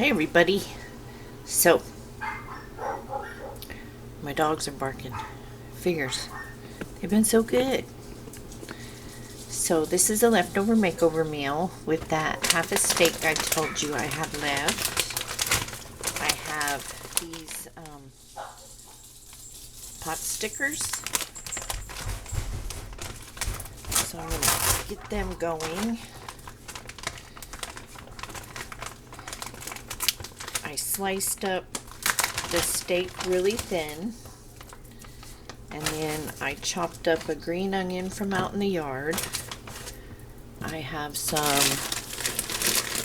Hey everybody. So, my dogs are barking. Figures. They've been so good. So, this is a leftover makeover meal with that half a steak I told you I have left. I have these pot stickers. So, I'm going to get them going. I sliced up the steak really thin, and then I chopped up a green onion from out in the yard. I have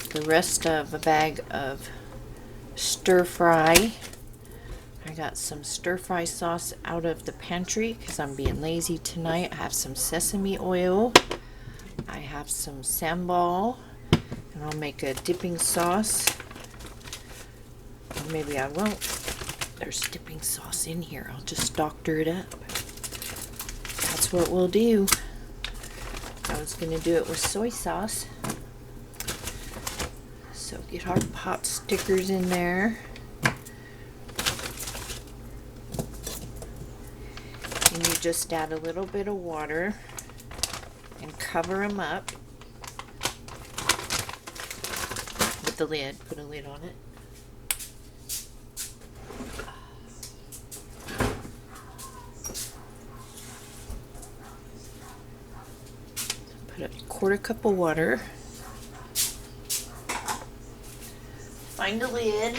the rest of a bag of stir fry. I got some stir fry sauce out of the pantry because I'm being lazy tonight. I have some sesame oil. I have some sambal, and I'll make a dipping sauce. Or maybe I won't. There's dipping sauce in here. I'll just doctor it up. That's what we'll do. I was going to do it with soy sauce. So get our pot stickers in there. And you just add a little bit of water and cover them up with the lid. Put a lid on it. Put a quarter cup of water. Find a lid.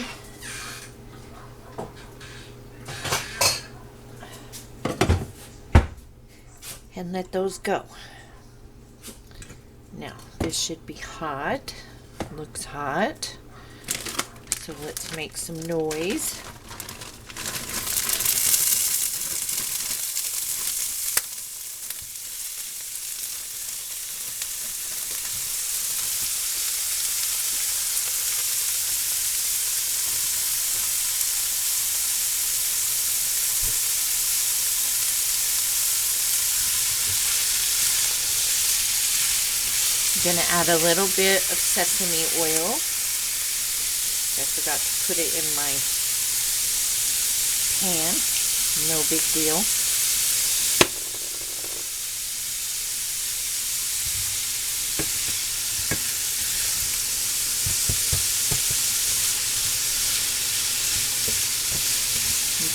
And let those go. Now, this should be hot. Looks hot. So let's make some noise. I'm going to add a little bit of sesame oil. I forgot to put it in my pan. No big deal.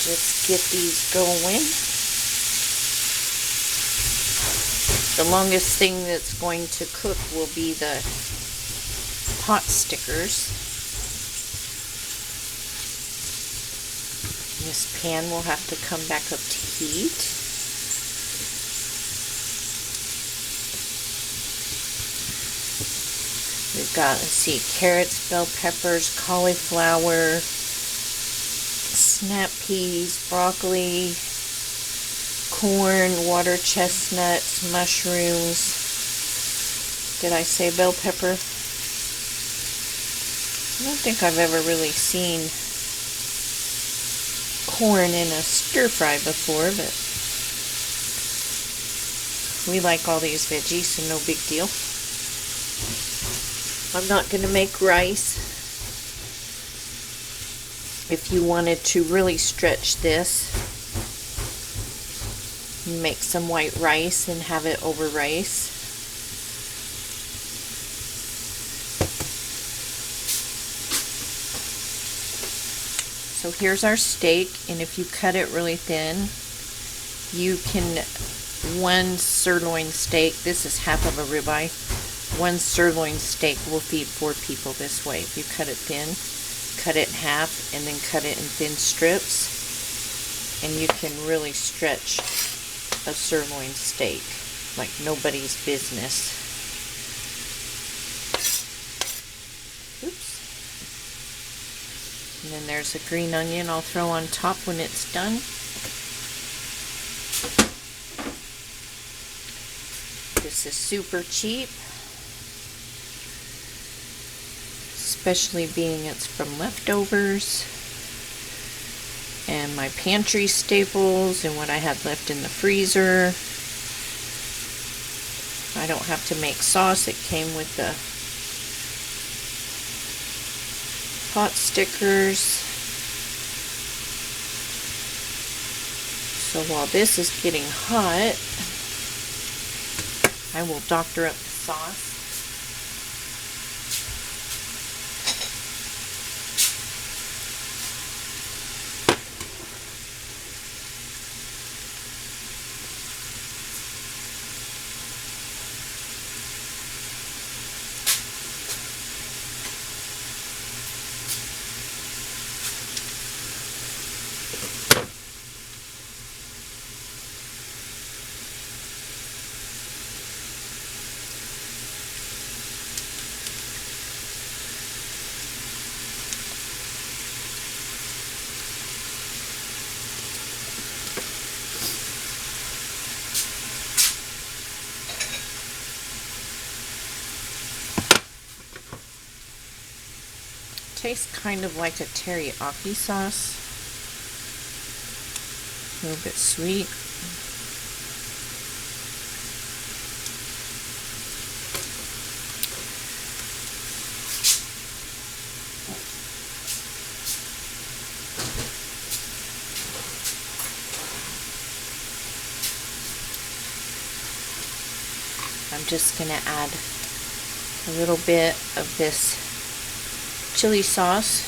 Just get these going. The longest thing that's going to cook will be the pot stickers. This pan will have to come back up to heat. We've got, let's see, carrots, bell peppers, cauliflower, snap peas, broccoli, corn, water chestnuts, mushrooms. Did I say bell pepper? I don't think I've ever really seen corn in a stir fry before, but we like all these veggies, so no big deal. I'm not going to make rice. If you wanted to really stretch this, make some white rice and have it over rice. So here's our steak, and if you cut it really thin, you can, one sirloin steak, this is half of a ribeye, one sirloin steak will feed 4 people this way. If you cut it thin, cut it in half, and then cut it in thin strips, and you can really stretch a sirloin steak like nobody's business. Oops. And then there's a green onion I'll throw on top when it's done. This is super cheap, especially being it's from leftovers. And my pantry staples and what I had left in the freezer. I don't have to make sauce. It came with the pot stickers. So while this is getting hot, I will doctor up the sauce. Tastes kind of like a teriyaki sauce. A little bit sweet. I'm just going to add a little bit of this chili sauce.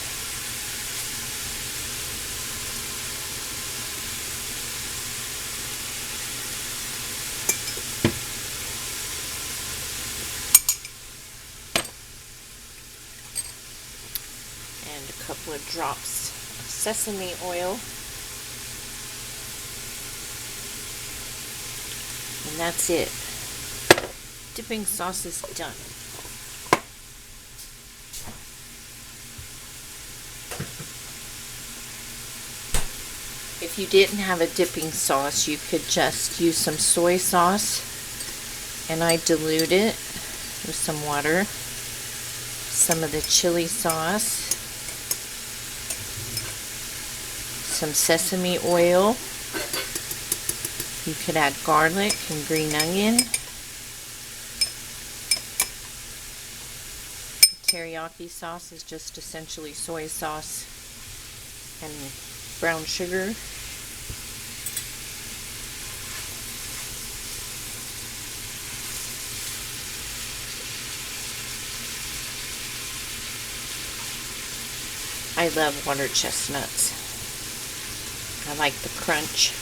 And a couple of drops of sesame oil. And that's it. Dipping sauce is done. If you didn't have a dipping sauce, you could just use some soy sauce, and I dilute it with some water, some of the chili sauce, some sesame oil. You could add garlic and green onion. Teriyaki sauce is just essentially soy sauce and brown sugar. I love water chestnuts. I like the crunch.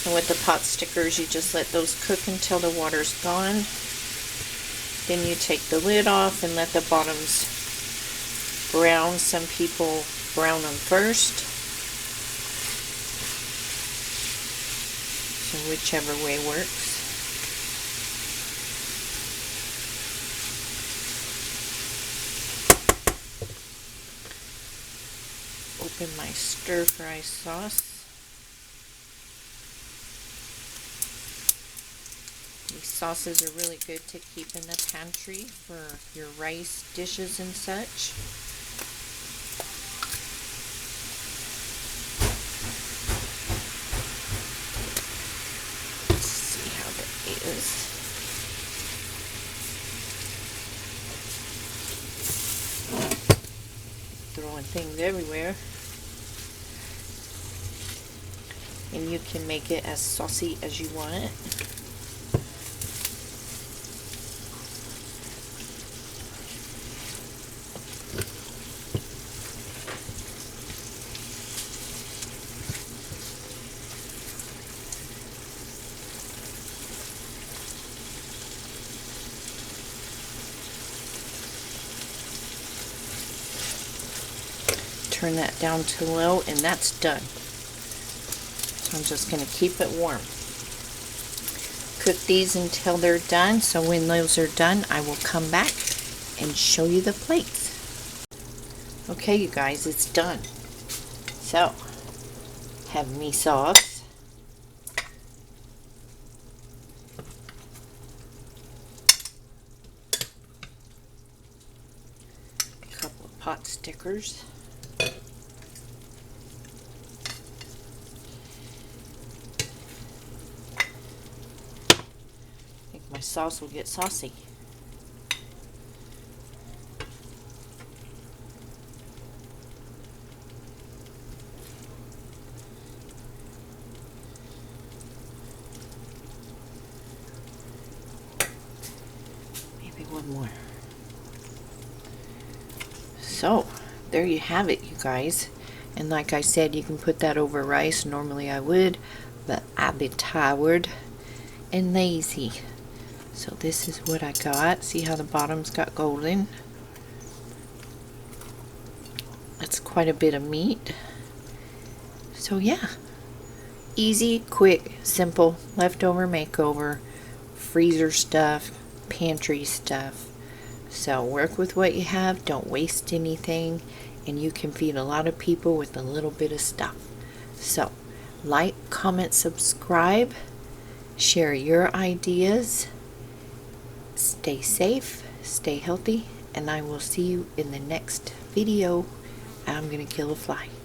And with the pot stickers, you just let those cook until the water's gone. Then you take the lid off and let the bottoms brown. Some people brown them first. So whichever way works. Open my stir fry sauce. These sauces are really good to keep in the pantry for your rice dishes and such. Let's see how that is. Throwing things everywhere. And you can make it as saucy as you want it. Turn that down to low, and that's done. So I'm just going to keep it warm. Cook these until they're done, so when those are done, I will come back and show you the plates. Okay, you guys, it's done. So, have me sauce. A couple of pot stickers. my sauce will get saucy. Maybe one more. So, there you have it, you guys. And like I said, you can put that over rice. Normally I would, but I've been tired and lazy. So this is what I got. See how the bottom's got golden? That's quite a bit of meat. So yeah, easy, quick, simple, leftover makeover, freezer stuff, pantry stuff. So work with what you have, don't waste anything, and you can feed a lot of people with a little bit of stuff. So like, comment, subscribe, share your ideas, stay safe, stay healthy, and I will see you in the next video. I'm gonna kill a fly.